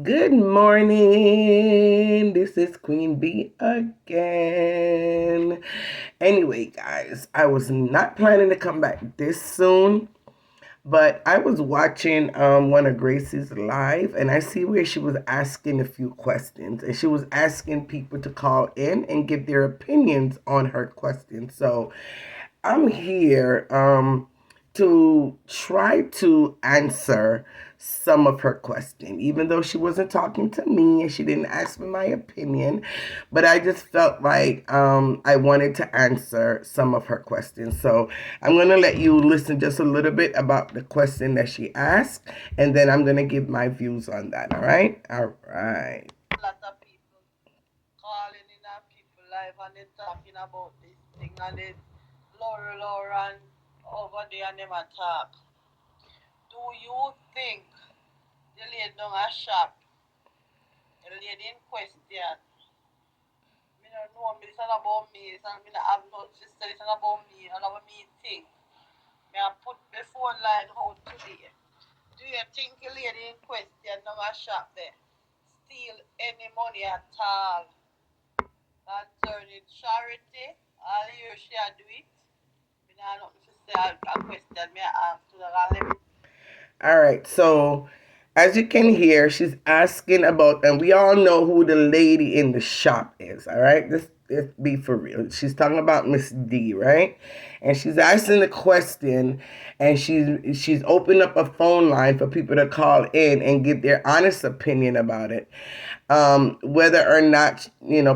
Good morning. This is Queen B again. Anyway, guys, I was not planning to come back this soon, but I was watching one of Gracie's live and I see where she was asking a few questions and she was asking people to call in and give their opinions on her questions. So I'm here to try to answer some of her question, even though she wasn't talking to me and she didn't ask me my opinion. But I just felt like I wanted to answer some of her questions. So I'm going to let you listen just a little bit about the question that she asked, and then I'm going to give my views on that. All right? All right. A lot of people calling in our people live and then talking about this thing and then Laura and over there and them attack. Do you think the lady down a shop, the lady in question, me don't know me, this is not about me, this is me not have no sister, this is not about me, and about me think. Me I put the phone line out today. Do you think the lady in question down a shop there steal any money at all concerning charity? All you shall do it. Me nah nothing to say a question me ask to the let me. All right. So, as you can hear, she's asking about, and we all know who the lady in the shop is. All right. Let's be for real. She's talking about Miss D, right? And she's asking the question, and she's opened up a phone line for people to call in and give their honest opinion about it. Whether or not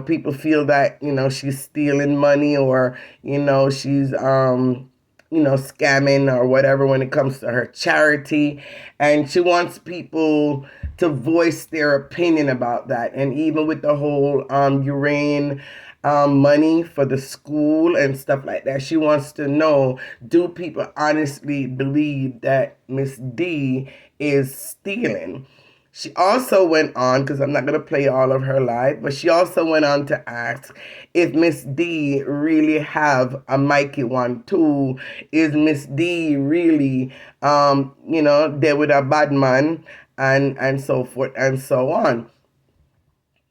people feel that she's stealing money, or she's scamming or whatever when it comes to her charity. And she wants people to voice their opinion about that. And even with the whole Urane money for the school and stuff like that, she wants to know, do people honestly believe that Miss D is stealing? She also went on, because I'm not going to play all of her live, but she also went on to ask if Miss D really have a Mikey one too. Is Miss D really, there with a bad man, and so forth and so on.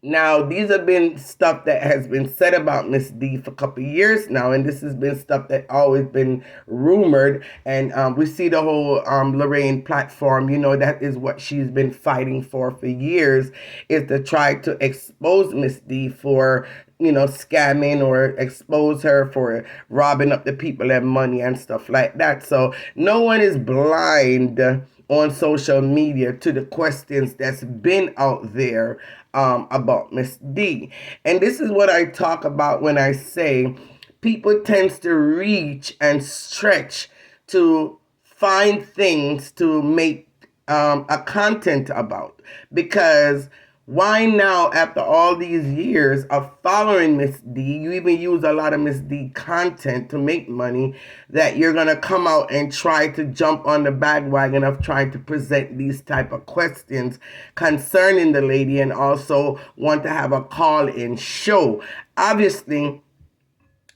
Now, these have been stuff that has been said about Miss D for a couple of years now, and this has been stuff that always been rumored. And we see the whole Lorraine platform. That is what she's been fighting for years, is to try to expose Miss D for scamming, or expose her for robbing up the people and money and stuff like that. So no one is blind on social media to the questions that's been out there about Miss D. And this is what I talk about when I say people tends to reach and stretch to find things to make a content about. Because why now, after all these years of following Miss D, you even use a lot of Miss D content to make money, that you're going to come out and try to jump on the bandwagon of trying to present these type of questions concerning the lady, and also want to have a call-in show? Obviously,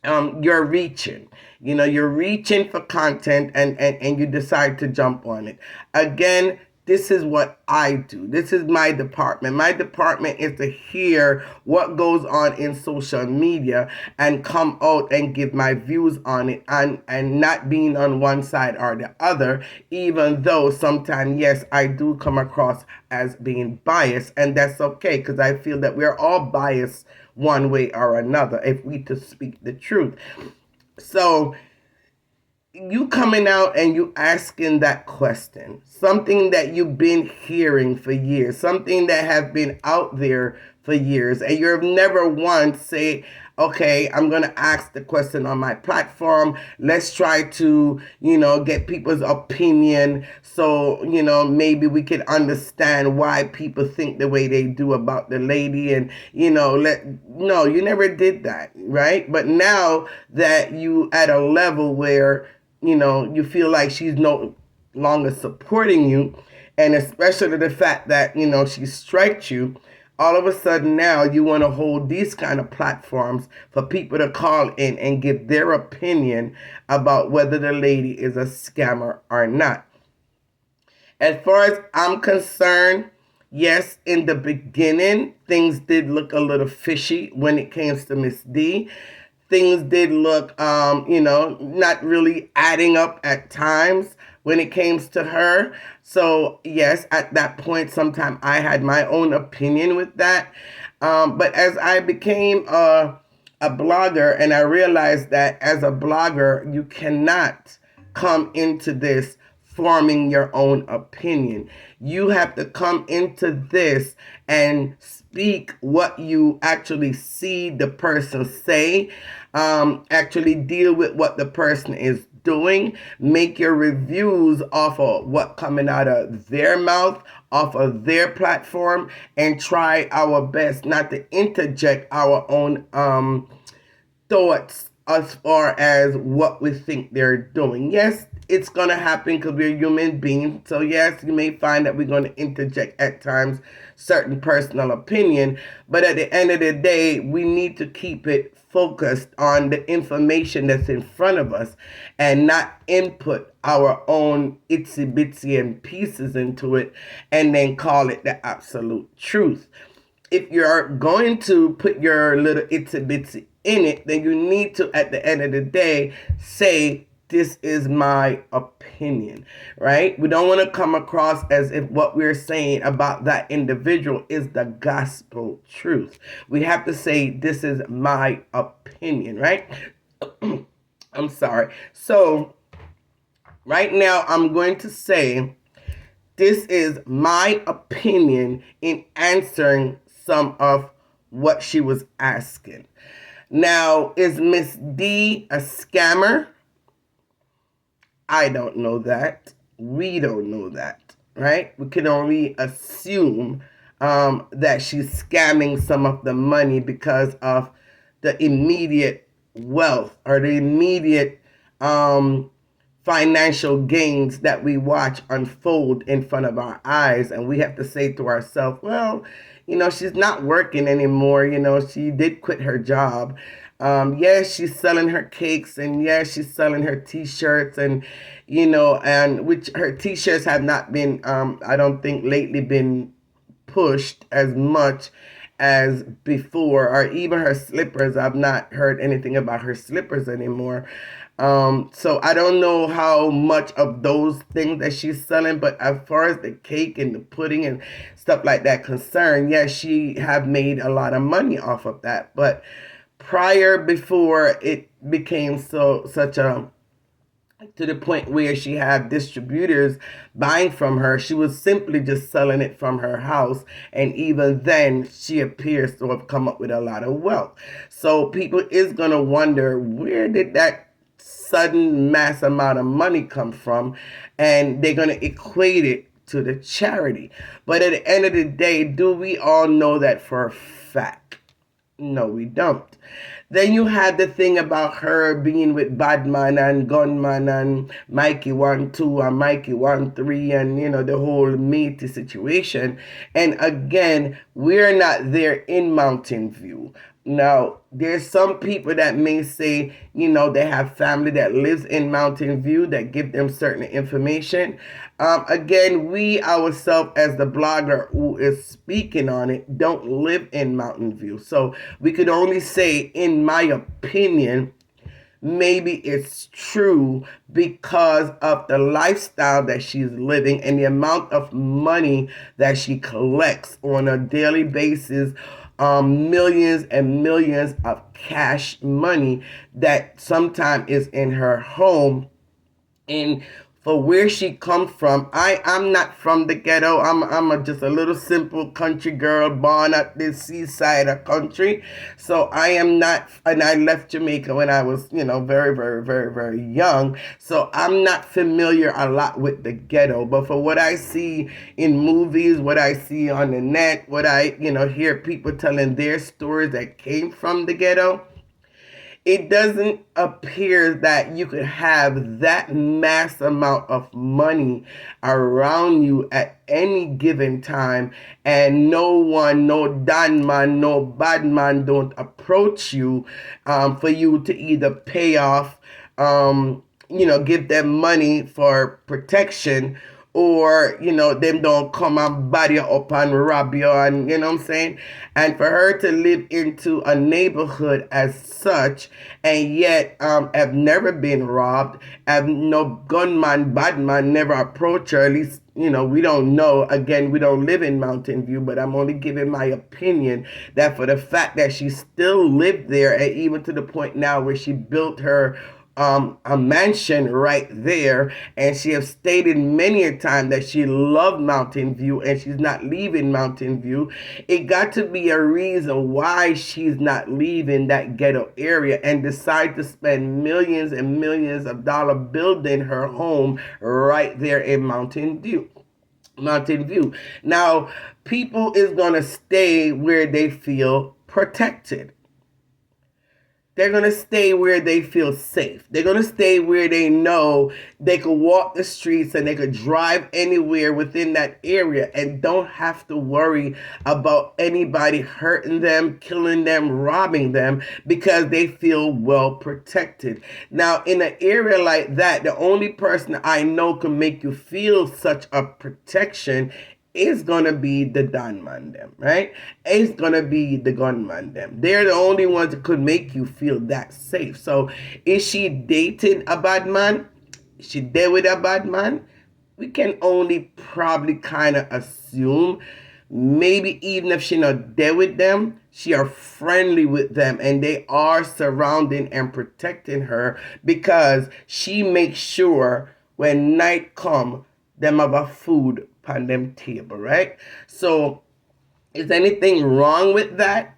you're reaching. You're reaching for content, and you decide to jump on it. Again, this is what I do. This is my department. My department is to hear what goes on in social media and come out and give my views on it, and not being on one side or the other, even though sometimes, yes, I do come across as being biased, and that's okay, because I feel that we're all biased one way or another if we to speak the truth. So you coming out and you asking that question, something that you've been hearing for years, something that have been out there for years, and you've never once say, okay, I'm going to ask the question on my platform. Let's try to, get people's opinion, so, maybe we can understand why people think the way they do about the lady. And, no, you never did that, right? But now that you at a level where, you feel like she's no longer supporting you, and especially the fact that, she striked you, all of a sudden now you want to hold these kind of platforms for people to call in and give their opinion about whether the lady is a scammer or not. As far as I'm concerned, Yes, in the beginning, things did look a little fishy when it came to Miss D. Things did look, not really adding up at times when it came to her. So, yes, at that point, sometimes I had my own opinion with that. But as I became a blogger and I realized that as a blogger, you cannot come into this forming your own opinion. You have to come into this and speak what you actually see the person say, actually deal with what the person is doing, make your reviews off of what coming out of their mouth, off of their platform, and try our best not to interject our own thoughts as far as what we think they're doing. Yes, it's going to happen because we're human beings. So, yes, you may find that we're going to interject at times certain personal opinion. But at the end of the day, we need to keep it focused on the information that's in front of us and not input our own itsy bitsy and pieces into it and then call it the absolute truth. If you're going to put your little itsy bitsy in it, then you need to, at the end of the day, say, this is my opinion, right? We don't want to come across as if what we're saying about that individual is the gospel truth. We have to say, this is my opinion, right? I'm sorry. So, right now, I'm going to say, this is my opinion in answering some of what she was asking. Now, is Miss D a scammer? I don't know that. We don't know that, right? We can only assume that she's scamming some of the money because of the immediate wealth or the immediate financial gains that we watch unfold in front of our eyes. And we have to say to ourselves, well, she's not working anymore. She did quit her job. Yes, she's selling her cakes, and yes, she's selling her T-shirts, and and which her T-shirts have not been, I don't think, lately been pushed as much as before, or even her slippers. I've not heard anything about her slippers anymore. So I don't know how much of those things that she's selling, but as far as the cake and the pudding and stuff like that concerned, yes, she have made a lot of money off of that. But before it became such a to the point where she had distributors buying from her, she was simply just selling it from her house, and even then she appears to have come up with a lot of wealth. So people is going to wonder, where did that sudden mass amount of money come from? And they're going to equate it to the charity. But at the end of the day, do we all know that for a fact? No, we don't. Then you had the thing about her being with Badman and Gunman and Mikey 1-2 and Mikey 1-3 and the whole matey situation. And again, we're not there in Mountain View. Now, there's some people that may say, they have family that lives in Mountain View that give them certain information. Again, we ourselves, as the blogger who is speaking on it, don't live in Mountain View. So we could only say, in my opinion, maybe it's true because of the lifestyle that she's living and the amount of money that she collects on a daily basis, millions and millions of cash money that sometimes is in her home. And for where she comes from, I'm not from the ghetto. Just a little simple country girl born at the seaside of country. So I am not, and I left Jamaica when I was, very, very, very, very young. So I'm not familiar a lot with the ghetto. But for what I see in movies, what I see on the net, what I, hear people telling their stories that came from the ghetto, it doesn't appear that you could have that mass amount of money around you at any given time and no one, no Don man, no bad man don't approach you for you to either pay off, give them money for protection, or them don't come and body you up and rob you, and you know what I'm saying. And for her to live into a neighborhood as such, and yet have never been robbed, have no gunman, bad man never approached her. At least we don't know. Again, we don't live in Mountain View, but I'm only giving my opinion that for the fact that she still lived there, and even to the point now where she built her a mansion right there, and she has stated many a time that she loved Mountain View and she's not leaving Mountain View. It got to be a reason why she's not leaving that ghetto area and decide to spend millions and millions of dollars building her home right there in Mountain View. Mountain View. Now, people is gonna stay where they feel protected. They're going to stay where they feel safe. They're going to stay where they know they could walk the streets and they could drive anywhere within that area and don't have to worry about anybody hurting them, killing them, robbing them, because they feel well protected. Now, in an area like that, the only person I know can make you feel such a protection is gonna be the gunman them, right? It's gonna be the gunman them. They're the only ones that could make you feel that safe. So, is she dating a bad man? Is she there with a bad man? We can only probably kind of assume. Maybe even if she not there with them, she are friendly with them, and they are surrounding and protecting her because she makes sure when night come, them have a food on them table, right? So, is anything wrong with that?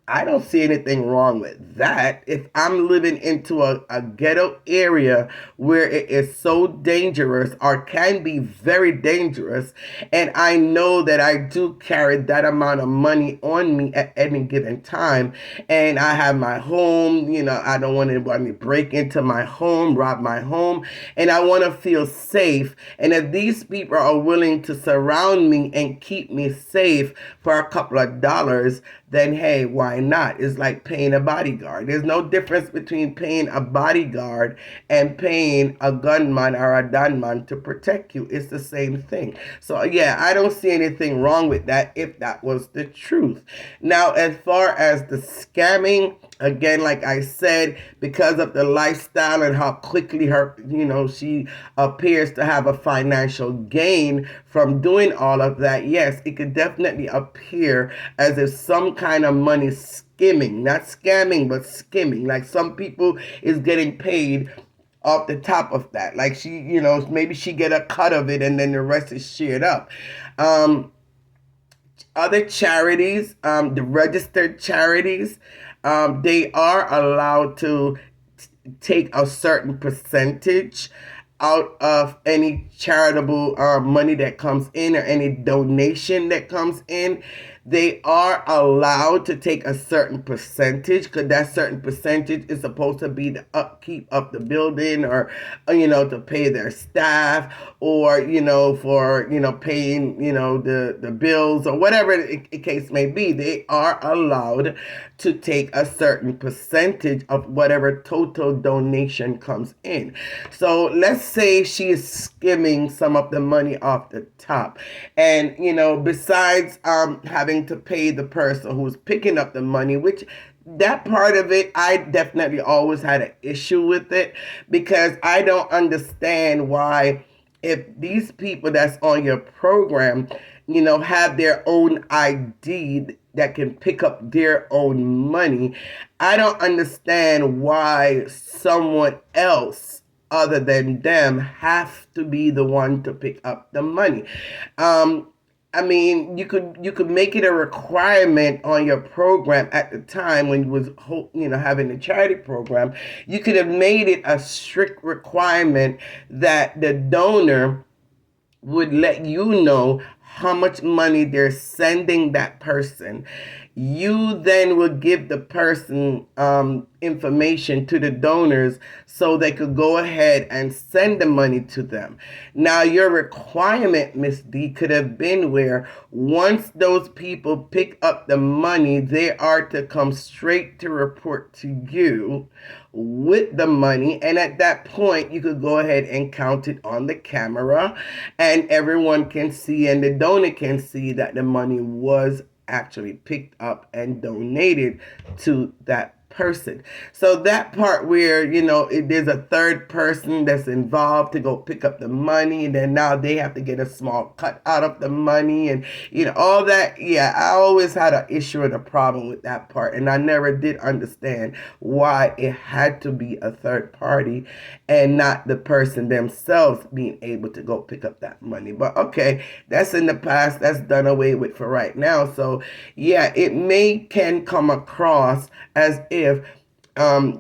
I don't see anything wrong with that. If I'm living into a ghetto area where it is so dangerous or can be very dangerous, and I know that I do carry that amount of money on me at any given time, and I have my home, I don't want anybody to break into my home, rob my home, and I want to feel safe. And if these people are willing to surround me and keep me safe for a couple of dollars, then hey, why not? It's like paying a bodyguard. There's no difference between paying a bodyguard and paying a gunman or a gunman to protect you. It's the same thing. So yeah, I don't see anything wrong with that if that was the truth. Now, as far as the scamming, again, like I said, because of the lifestyle and how quickly she appears to have a financial gain from doing all of that, yes, it could definitely appear as if some kind of money skimming, not scamming, but skimming. Like some people is getting paid off the top of that. Like maybe she get a cut of it and then the rest is shared up. Other charities, the registered charities, they are allowed to take a certain percentage out of any charitable money that comes in or any donation that comes in. They are allowed to take a certain percentage, because that certain percentage is supposed to be the upkeep of the building, or to pay their staff, or for paying the bills or whatever the case may be. They are allowed to take a certain percentage of whatever total donation comes in. So let's say she is skimming some of the money off the top, and besides having to pay the person who's picking up the money, which that part of it, I definitely always had an issue with it, because I don't understand why, if these people that's on your program, have their own ID that can pick up their own money, I don't understand why someone else other than them have to be the one to pick up the money. I mean, you could make it a requirement on your program at the time when you was having the charity program. You could have made it a strict requirement that the donor would let you know how much money they're sending that person. you then will give the person information to the donors so they could go ahead and send the money to them. Now, your requirement, Miss D, could have been where once those people pick up the money, they are to come straight to report to you with the money, and at that point you could go ahead and count it on the camera, and everyone can see and the donor can see that the money was actually picked up and donated to that person. So that part where, there's a third person that's involved to go pick up the money, and then now they have to get a small cut out of the money, and all that. Yeah, I always had an issue and a problem with that part, and I never did understand why it had to be a third party and not the person themselves being able to go pick up that money. But okay, that's in the past, that's done away with for right now. So yeah, it can come across as if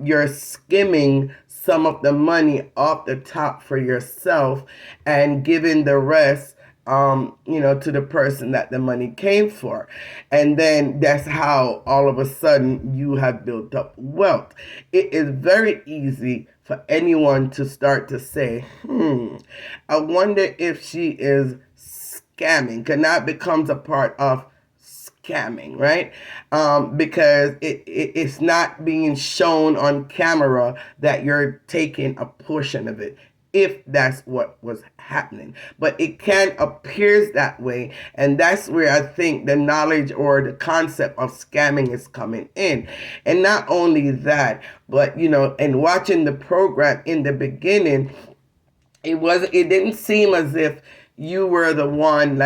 you're skimming some of the money off the top for yourself and giving the rest to the person that the money came for. And then that's how all of a sudden you have built up wealth. It is very easy for anyone to start to say, I wonder if she is scamming, because that becomes a part of scamming, right? Because it's not being shown on camera that you're taking a portion of it, if that's what was happening. But it can appears that way, and that's where I think the knowledge or the concept of scamming is coming in. And not only that, but and watching the program in the beginning, it didn't seem as if you were the one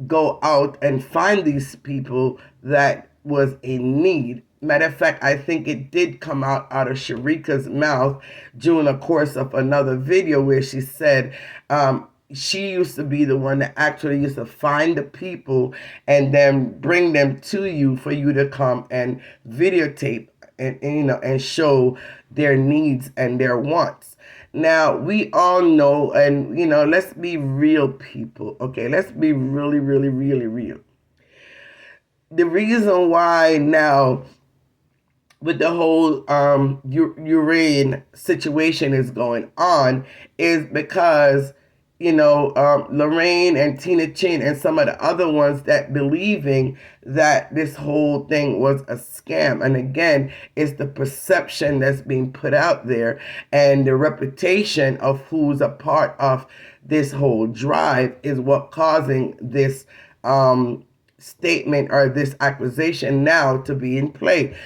go out and find these people that was in need. Matter of fact, I think it did come out of Sharika's mouth during the course of another video where she said she used to be the one that actually used to find the people and then bring them to you for you to come and videotape and show their needs and their wants. Now, we all know, and let's be real, people. Okay, let's be really, really, really real. The reason why now with the whole Urian situation is going on is because Lorraine and Tina Chin and some of the other ones that believing that this whole thing was a scam. And again, it's the perception that's being put out there and the reputation of who's a part of this whole drive is what causing this statement or this accusation now to be in play.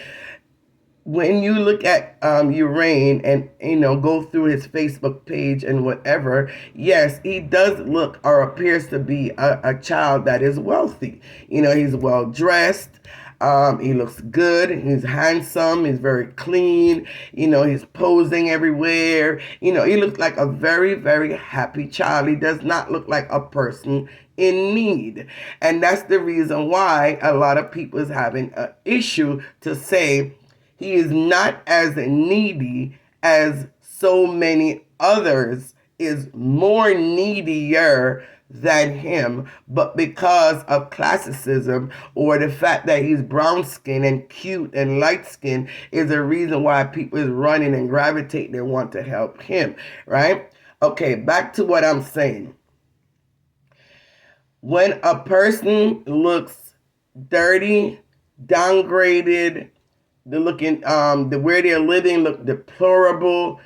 When you look at Urain and go through his Facebook page and whatever, yes, he does look or appears to be a child that is wealthy. He's well dressed. He looks good. He's handsome. He's very clean. He's posing everywhere. He looks like a very, very happy child. He does not look like a person in need. And that's the reason why a lot of people is having an issue to say he is not as needy as so many others, is more needier than him, but because of classicism or the fact that he's brown skinned and cute and light skinned is a reason why people is running and gravitating and want to help him, right? Okay, back to what I'm saying. When a person looks dirty, downgraded, they're looking, the where they're living look deplorable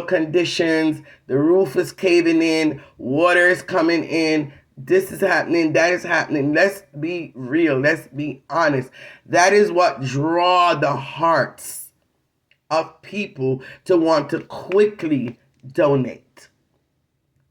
conditions. The roof is caving in, water is coming in. This is happening, that is happening. Let's be real. Let's be honest. That is what draw the hearts of people to want to quickly donate.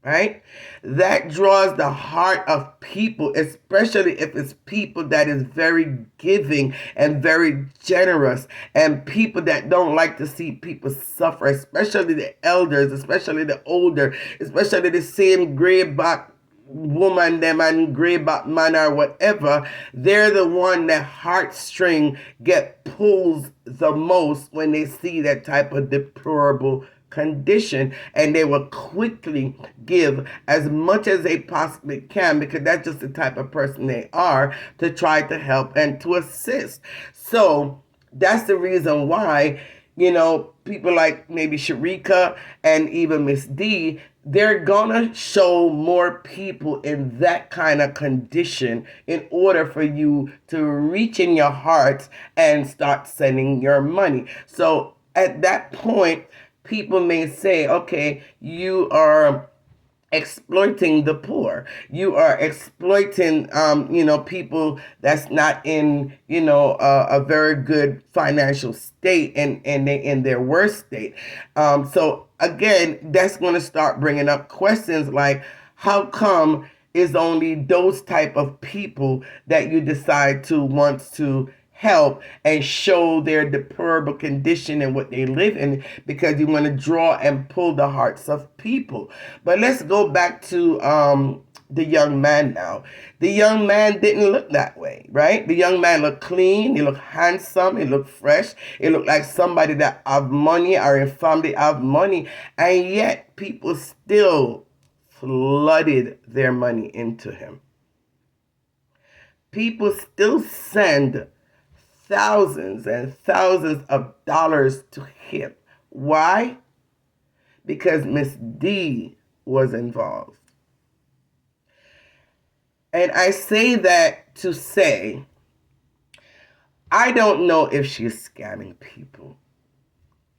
Right? That draws the heart of people, especially if it's people that is very giving and very generous and people that don't like to see people suffer, especially the elders, especially the older, especially the same gray back woman, them and gray back man or whatever. They're the one that heartstring get pulls the most when they see that type of deplorable condition, and they will quickly give as much as they possibly can because that's just the type of person they are, to try to help and to assist. So that's the reason why, people like maybe Sharika and even Miss D, they're gonna show more people in that kind of condition in order for you to reach in your heart and start sending your money. So at that point, people may say, okay, you are exploiting the poor. You are exploiting, people that's not in, a very good financial state, and they in their worst state. So again, that's going to start bringing up questions like, how come it's only those type of people that you decide to want to help and show their deplorable condition and what they live in, because you want to draw and pull the hearts of people. But let's go back to the young man now. The young man didn't look that way, right? The young man looked clean, he looked handsome, he looked fresh, he looked like somebody that have money or a family have money, and yet people still flooded their money into him. People still send thousands and thousands of dollars to him. Why? Because Miss D was involved. And I say that to say, I don't know if she's scamming people.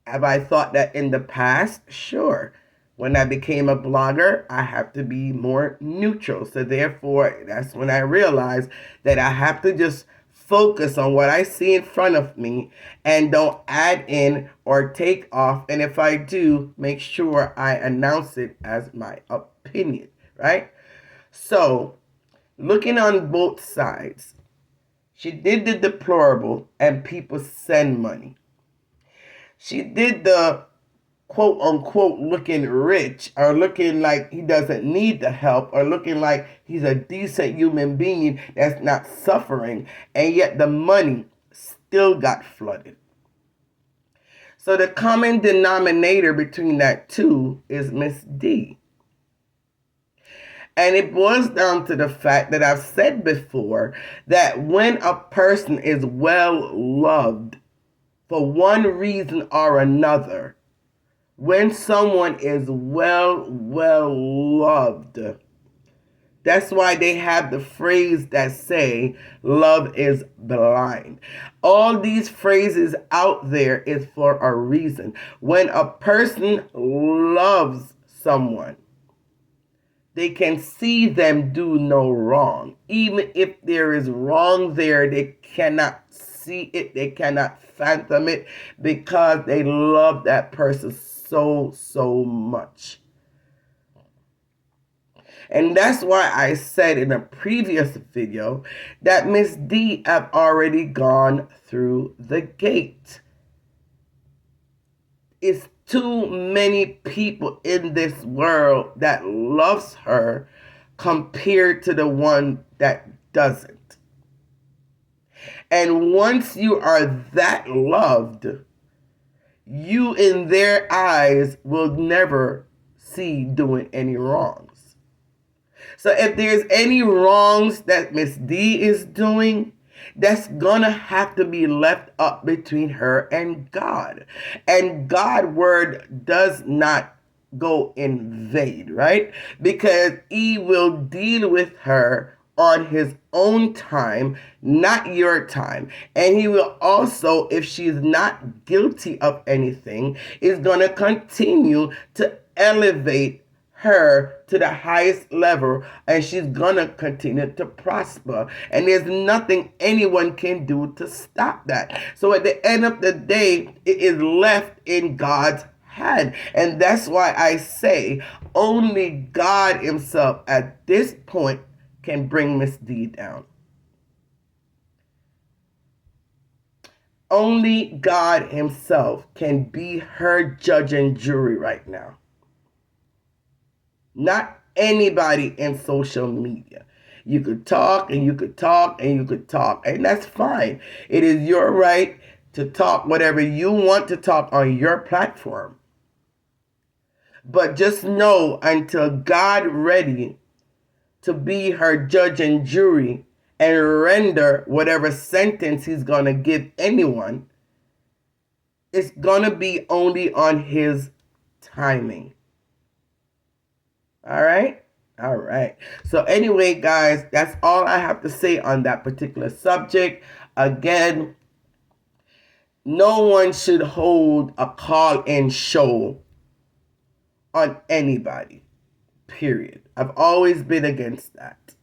Have I thought that in the past? Sure. When I became a blogger, I have to be more neutral. So therefore, that's when I realized that I have to just focus on what I see in front of me and don't add in or take off. And if I do, make sure I announce it as my opinion, right? So, looking on both sides, she did the deplorable and people send money. She did the quote unquote looking rich, or looking like he doesn't need the help, or looking like he's a decent human being that's not suffering, and yet the money still got flooded. So the common denominator between that two is Miss D. And it boils down to the fact that I've said before that when a person is well loved for one reason or another, when someone is well loved, that's why they have the phrase that say, love is blind. All these phrases out there is for a reason. When a person loves someone, they can see them do no wrong. Even if there is wrong there, they cannot see it, they cannot fathom it, because they love that person so much. And that's why I said in a previous video that Miss D have already gone through the gate. It's too many people in this world that loves her compared to the one that doesn't. And once you are that loved, you in their eyes will never see doing any wrongs. So if there's any wrongs that Miss D is doing, that's gonna have to be left up between her and God. And God's word does not go in vain, right? Because he will deal with her on his own time, not your time. And he will also, if she's not guilty of anything, is going to continue to elevate her to the highest level, and she's going to continue to prosper. And there's nothing anyone can do to stop that. So at the end of the day, it is left in God's hand. And that's why I say only God himself at this point can bring Miss D down. Only God himself can be her judge and jury right now. Not anybody in social media. You could talk and you could talk and you could talk, and that's fine. It is your right to talk whatever you want to talk on your platform. But just know until God ready to be her judge and jury and render whatever sentence he's going to give anyone, it's going to be only on his timing. All right? All right. So, anyway, guys, that's all I have to say on that particular subject. Again, no one should hold a call in show on anybody, period. I've always been against that.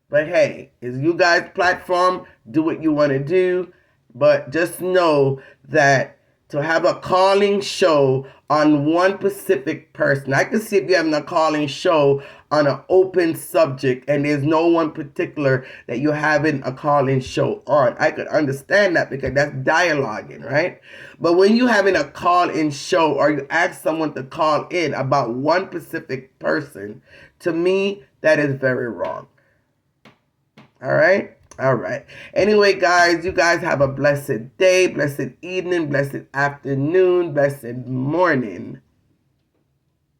But hey, it's you guys' platform. Do what you want to do. But just know that to have a calling show on one specific person, I can see if you're having a calling show on an open subject and there's no one particular that you're having a calling show on. I could understand that because that's dialoguing, right? But when you're having a call-in show or you ask someone to call in about one specific person, to me, that is very wrong. All right. All right. Anyway, guys, you guys have a blessed day, blessed evening, blessed afternoon, blessed morning.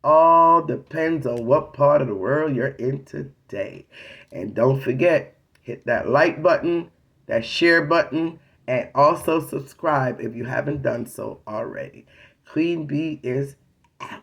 All depends on what part of the world you're in today. And don't forget, hit that like button, that share button, and also subscribe if you haven't done so already. Queen Bee is out.